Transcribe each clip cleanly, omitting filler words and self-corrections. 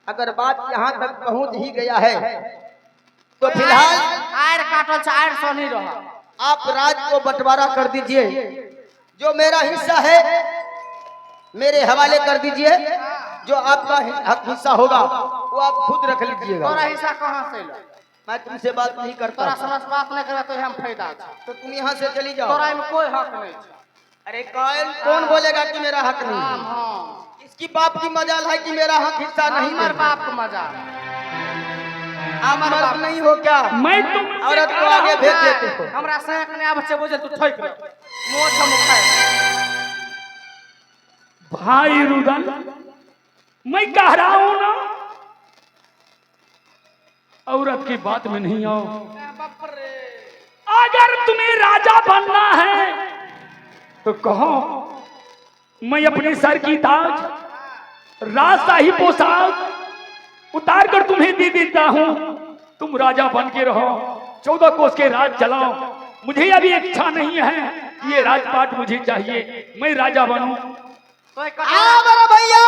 अगर बात यहाँ तक पहुँच ही गया है तो फिलहाल आयर काटल से आयर सो नहीं रहा। आप राज को बंटवारा कर दीजिए। जो मेरा हिस्सा है मेरे हवाले कर दीजिए। जो आपका हिस्सा होगा वो आप खुद रख लीजिएगा। तोरा हिस्सा कहाँ से ला? मैं तुमसे बात नहीं करता। तोरा समझ बात नहीं करवा तो हम फायदा था। तो तुम यहाँ से चली जाओ। तोरा में कोई हक नहीं। अरे कौन बोलेगा कि मेरा हक नहीं? हाँ इसकी बाप की मजाल है कि मेरा हक हिस्सा नहीं। हमार बाप का मजा। आप मर्द नहीं हो क्या? मैं तुम औरत को आगे भेज देते हो। हमरा सहक ने आब से बोझे तू ठोक ले मोछ मुखाए। भाई रुदन मैं कह रहा हूं ना औरत की बात में नहीं आओ। अगर तुम्हें राजा बनना है तो कहो मैं अपने सर की ताज राजशाही पोशाक उतार कर तुम्हें दे देता हूं। तुम राजा बन के रहो 14 कोस के राज चलाओ। मुझे अभी इच्छा नहीं है कि ये राजपाट मुझे चाहिए। मैं राजा बनूं। मेरा भैया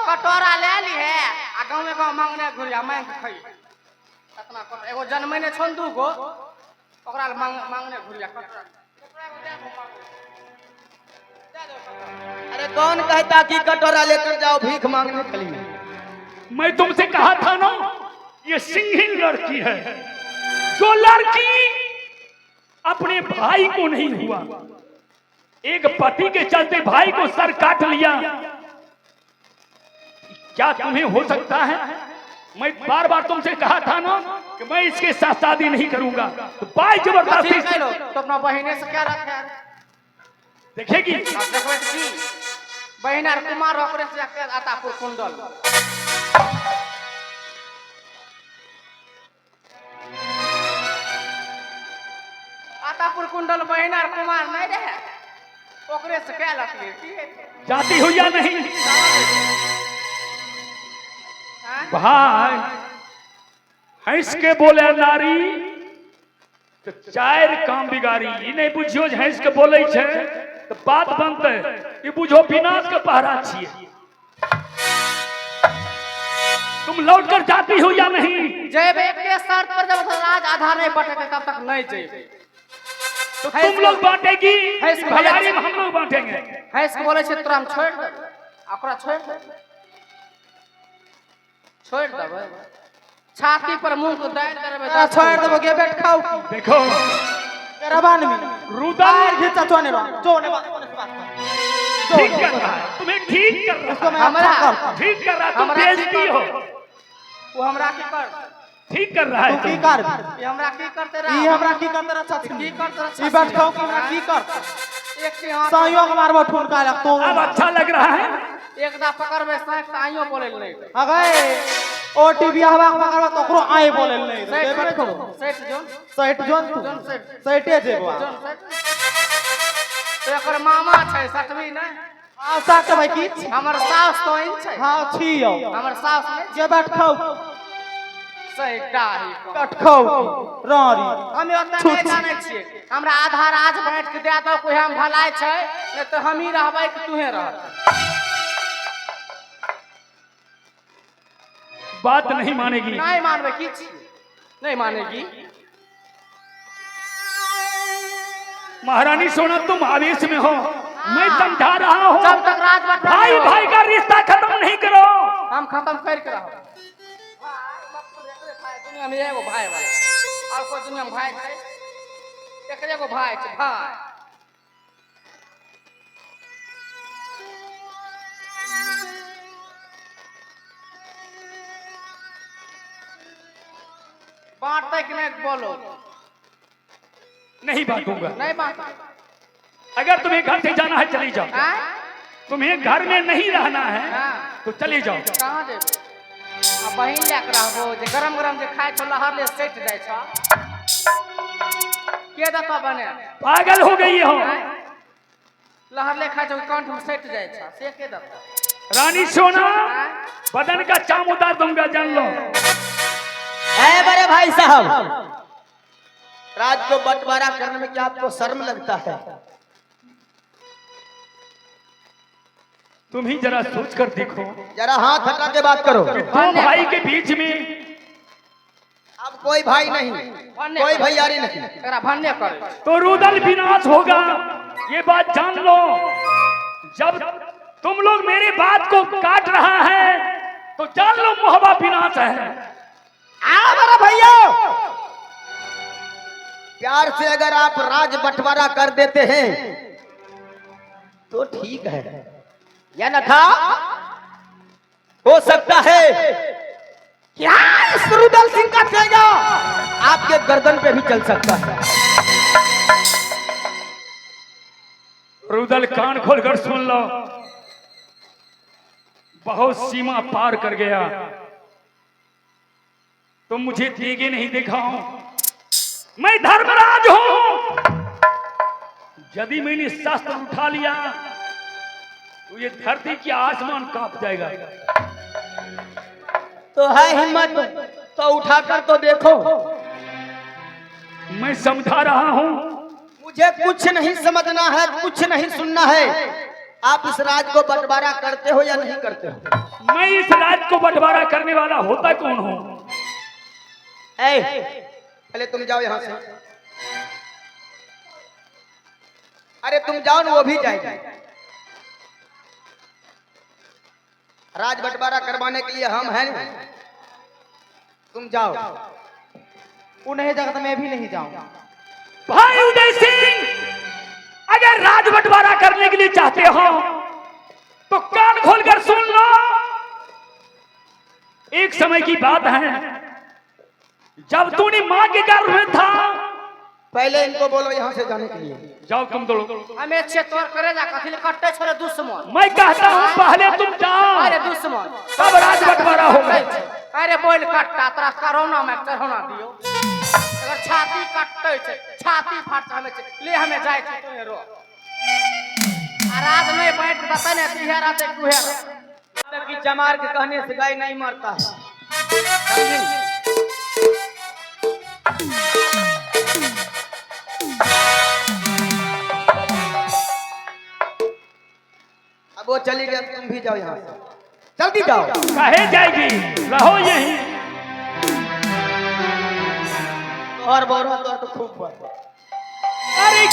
कटोरा ले ली है आ गांव में गांव मांगने घुरिया मांग के खाई कितना कर एगो जन्मे ने छोन दू गो ओकरा मांगने घुरिया कटोरा। अरे कौन कहता कि कटोरा लेकर जाओ भीख मांगने के लिए? मैं तुमसे कहा था ना ये सिंहिल लड़की है। जो लड़की अपने भाई को नहीं हुआ एक पति के चलते भाई को सर काट लिया क्या तुम्हें हो सकता है? मैं बार बार तुमसे कहा था ना कि मैं इसके साथ शादी नहीं करूंगा। तो भाई जबरदस्ती तो अपना बहिने से क्या रखे देखेगी। देखबे की बहिन और कुमार ओकरे से आतापुर कुंडल आतापुर कुंडल बहिन और कुमार नहीं रहे ओकरे से क्या लखली जाती हो या नहीं? भाई हंस के बोले नारी तो चार काम बिगाड़ी। ई नहीं बुझियो हंस के बोले छे तो बात बनते। ई बुझो विनाश के पहरा छिए। तुम लौट कर जाती हो या नहीं? जब एक के शर्त पर जब राज आधा नहीं बटेगा तब तक नहीं जेबे। तो तुम लोग बांटेगी हंस के भैयारी में हम लोग बांटेंगे। हंस के बोले छे तोरा हम छोड़ दे ओकरा छोड़ देबे छाती पर मुंह को दाल करबे छोड़ देबो के बैठ खाओ। देखो रबान में रुदन घिचा चोने बा ठीक कर रहा है। तुम्हें ठीक कर रहा है। हमरा ठीक कर रहा है। तुम बेइज्जती हो। वो हमरा की कर ठीक कर रहा है। तू की कर ये हमरा की करते रहा ये हमरा की करते रहा की करते रहा ई बैठ खाओ कि हमरा की कर एक के हाथ सहयोग मारबो ठुनका लग तो अब अच्छा लग रहा है। एक दा पकड़बे साइक ताइयो बोले नहीं अगे ओटीपी हवा पकड़बा तो ओकरो आए बोले नहीं दे बैठ खो सेठ जोन तू सेठे जेबो तो एकर मामा छै सटवी नै आ साक भाई की हमर सास तो इन छै। हां छियो हमर सास नै जे बैठ खाओ सही डाही बैठ खाओ रारी हम ओतना नहीं जाने छिए। हमरा आधा राज बैठ के दे दो कोई हम भलाई छै नै तो हम ही रहबै कि तूहे रह। बात नहीं मानेगी। नहीं मानबे की नहीं मानेगी। महारानी सोना तुम आवेश में हो। मैं समझा रहा हूँ जब तक राज भाई भाई का रिश्ता खत्म नहीं करो। हम खत्म कर के रहो। दुनिया में एगो भाई वाला और कोई दुनिया में भाई छै एकरे एगो भाई छै भाई। बांटते कि नहीं बोलो? नहीं बांटूंगा। नहीं बांट अगर तुम्हें घर से जाना है चली जाओ। तुम्हें घर में नहीं रहना है तो चली जाओ। कहाँ देबे? आ बहिन लेके रहबो जे गरम गरम जे खाय छ लहर ले सेट जाय छ के दता बने पागल हो गई हो। लहर ले खाय छ कंठ में सेट जाय छ से के दता? रानी सोना बदन का चाम उतार दूंगा जान लो। है बड़े भाई साहब राज को बंटवारा करने में क्या आपको शर्म लगता है? तुम ही जरा सोच कर देखो, जरा हाथ हटा के बात करो। दो भाई के बीच में अब कोई भाई नहीं, कोई भैयारी नहीं। एकरा भन्ने करे तो रुदल विनाश होगा, ये बात जान लो। जब तुम लोग मेरी बात को काट रहा है तो जान लो मोहब्बा विनाश है। आओ मेरा भैया, प्यार से अगर आप राज बंटवारा कर देते हैं तो ठीक है, या न था हो सकता है क्या इस रुदल सिंह का तेजा आपके गर्दन पे भी चल सकता है। रुदल कान खोलकर सुन लो, बहुत सीमा पार कर गया। तुम मुझे देगे नहीं दिखाओ, मैं धर्मराज हूं। यदि मैंने शस्त्र उठा लिया तो ये धरती की आसमान कांप जाएगा। तो है हिम्मत तो उठाकर तो देखो। मैं समझा रहा हूं, मुझे कुछ नहीं समझना है, कुछ नहीं सुनना है। आप इस राज को बंटवारा करते हो या नहीं करते हो? मैं इस राज को बंटवारा करने वाला होता कौन हूं? पहले तुम जाओ यहां से। अरे तुम जाओ ना, वो भी जाएगा। राज बंटवारा करवाने के लिए हम हैं। तुम जाओ। उन्हें जगत में भी नहीं जाऊंगा। भाई उदय सिंह, अगर राज बंटवारा करने के लिए चाहते हो तो कान खोलकर सुन लो। एक समय की बात है, जब तूने मां के गर्भ में था। पहले इनको बोलो यहाँ से जाने के लिए। जाओ तुम दो। हमें अच्छे तौर करे जा कथी ले कट्टे छोरे दुश्मन। मैं कहता हूं पहले तुम जाओ, अरे दुश्मन तब राज बंटवारा होगा। अरे बोल कट्टा तोरा कोरोना में चढ़ौना दियो। अगर छाती कटते छे, छाती फाट हमें ले हमें जाए छे तो रो। राज में बैठ बता ने तिहे रात कुहे की चमार के कहने से गाय नहीं मरता है, समझी? अब वो चली गई, तुम भी जाओ यहाँ से, जल्दी जाओ। कहे जाएगी, रहो यहीं। और बोरो तो खूब बढ़। अरे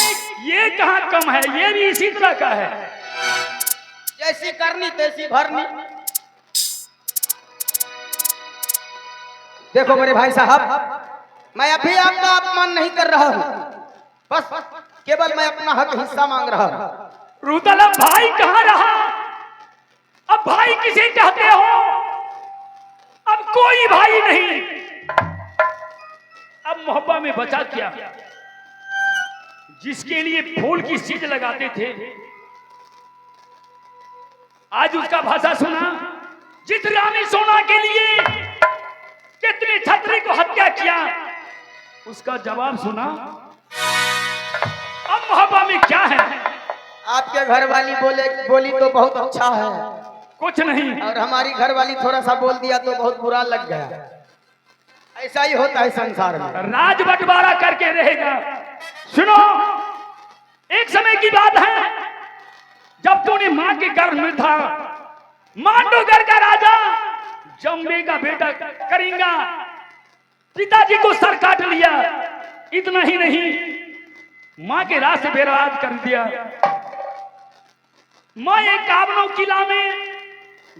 ये कहाँ कम है, ये भी इसी तरह का है। जैसी करनी तैसी भरनी। देखो मेरे भाई साहब, मैं अभी आपका अपमान नहीं कर रहा हूँ, बस केवल मैं अपना हक हिस्सा मांग रहा हूँ। रुदल, अब भाई कहाँ रहा? अब भाई किसे कहते हो? अब कोई भाई नहीं। अब मोहब्बत में बचा क्या? जिसके लिए फूल की सीज लगाते थे, आज उसका भाषा सुना। जित रानी सोना के लिए कितने छत्री को हत्या किया, उसका जवाब सुना। अब मोहब्बत में क्या है? आपके घर वाली बोली तो बहुत अच्छा है, कुछ नहीं। और हमारी घर वाली थोड़ा सा बोल दिया तो बहुत बुरा लग गया। ऐसा ही होता है संसार में। राज बंटवारा करके रहेगा। सुनो, एक समय की बात है, जब तूने मां के गर्भ में था, मांडोगर का राजा जम्बे का बेटा करिंगा पिताजी को सर काट लिया। इतना ही नहीं, मां के राज से बेराज कर दिया। मां एकावनों किला में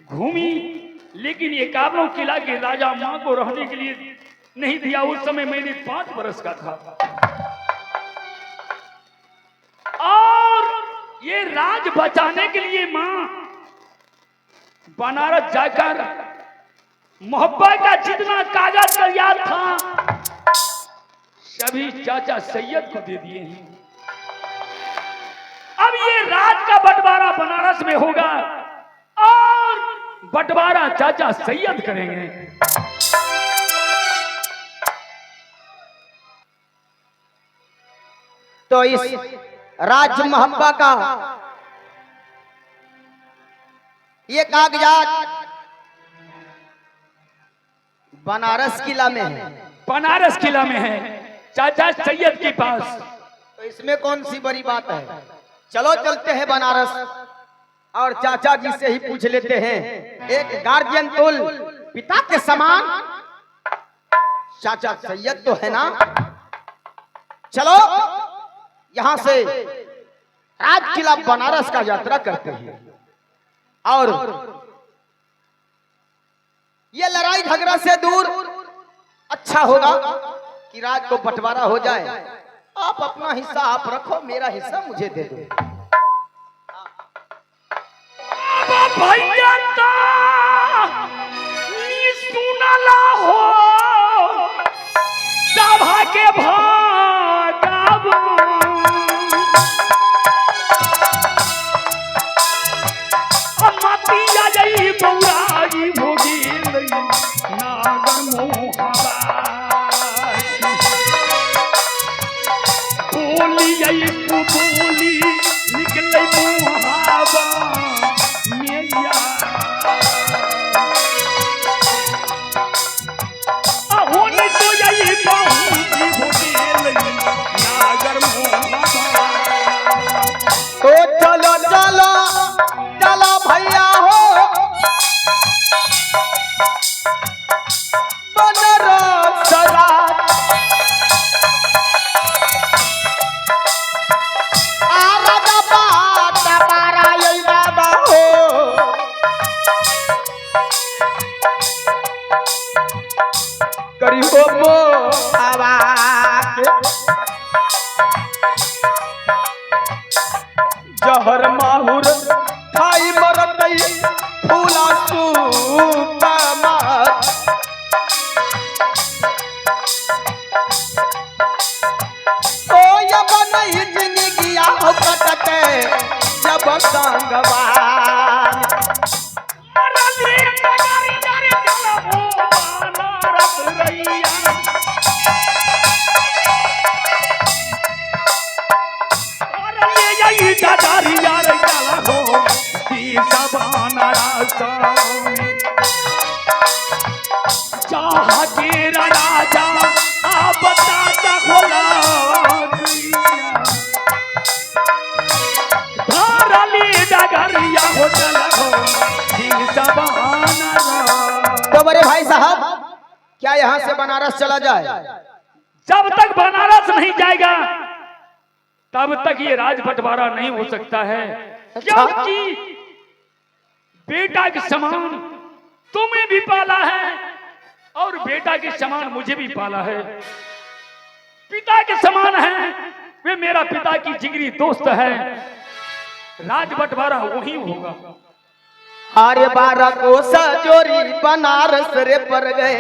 घूमी, लेकिन एकावनों किला के राजा मां को रहने के लिए नहीं दिया। उस समय मैंने 5 बरस का था, और ये राज बचाने के लिए मां बनारस जाकर मोहब्बत का जितना कागज तैयार था सभी चाचा सैयद को दे दिए हैं। अब ये राज का बंटवारा बनारस में होगा और बंटवारा चाचा सैयद करेंगे। तो इस राज मोहब्बा का ये कागजात बनारस किला में है। बनारस किला में है, चाचा सैयद के पास। तो इसमें कौन सी बड़ी बात है? चलो चलते हैं बनारस। और चाचा जी से ही पूछ लेते हैं। एक गार्जियन तुल पिता के समान चाचा सैयद तो है ना। चलो यहां से राज किला बनारस का यात्रा करते हैं और ये लड़ाई झगड़ा से दूर अच्छा होगा कि राज को बंटवारा हो जाए। आप अपना हिस्सा आप रखो, मेरा हिस्सा मुझे दे दो। भैया सुनला हो सभा के भागब मतिया जई बौराई भोगी नागर मोहबा बोली जई बोली निकले मोहबा मेया होनी तो यही पहुंची भोगी नागर मोहबा। तो चलो चलो चलो भैया हो बनारस राज आराधा बाटा बारा यही बाबा हो। करियो मो आवाज जहर माहुर खाई मरतई फूला सुपमा तो ये बनई जिंदगिया हो कटके जब संगवान। रली नगरी नरे चलबो बनारस रैया रली यही दादारिया रे चलबो दिशा बनारस चाह के राजा आप दाता खोला धरली नगरिया हो चलबो दिशा बनारस। तो बड़े भाई साहब क्या यहाँ से बनारस चला जाए? जब तक बनारस नहीं जाएगा तब तक ये राज बंटवारा नहीं हो सकता है, क्योंकि बेटा के समान तुम्हें भी पाला है और बेटा के समान मुझे भी पाला है। पिता के समान है, वे मेरा पिता की जिगरी दोस्त है। राज बंटवारा वही होगा। अरे 12 कोस चोरी बनारस रे पर गए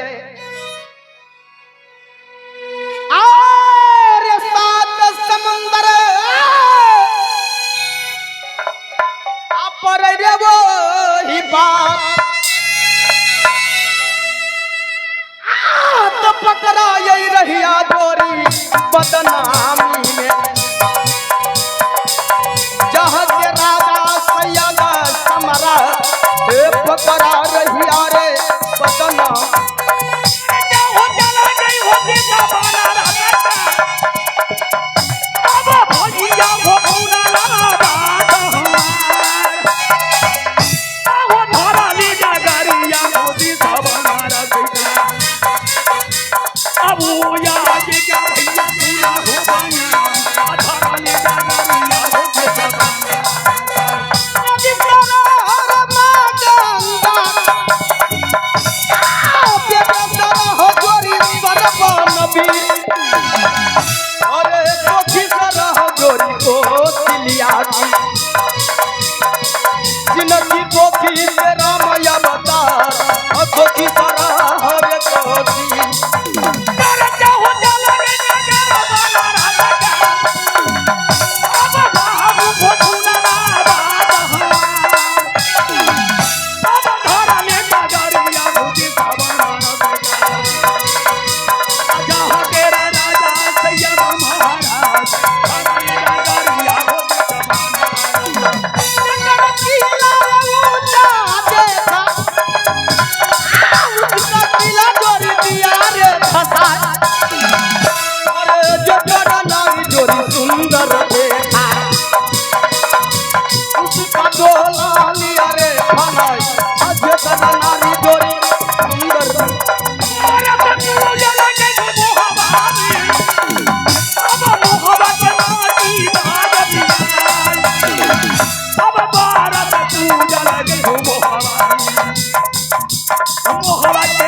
और 7 समुंदर पर रे वो ही बात तो पकड़ा यही रहिया गोरी बदनामी में जहाँ के राजा सैयद समरा पकड़ा रहिया रे बदनाम। जिनकी कोठी से राम अवतार कोठी सारा हरे कोठी सुंदर देखा उसका डोला हमको खबर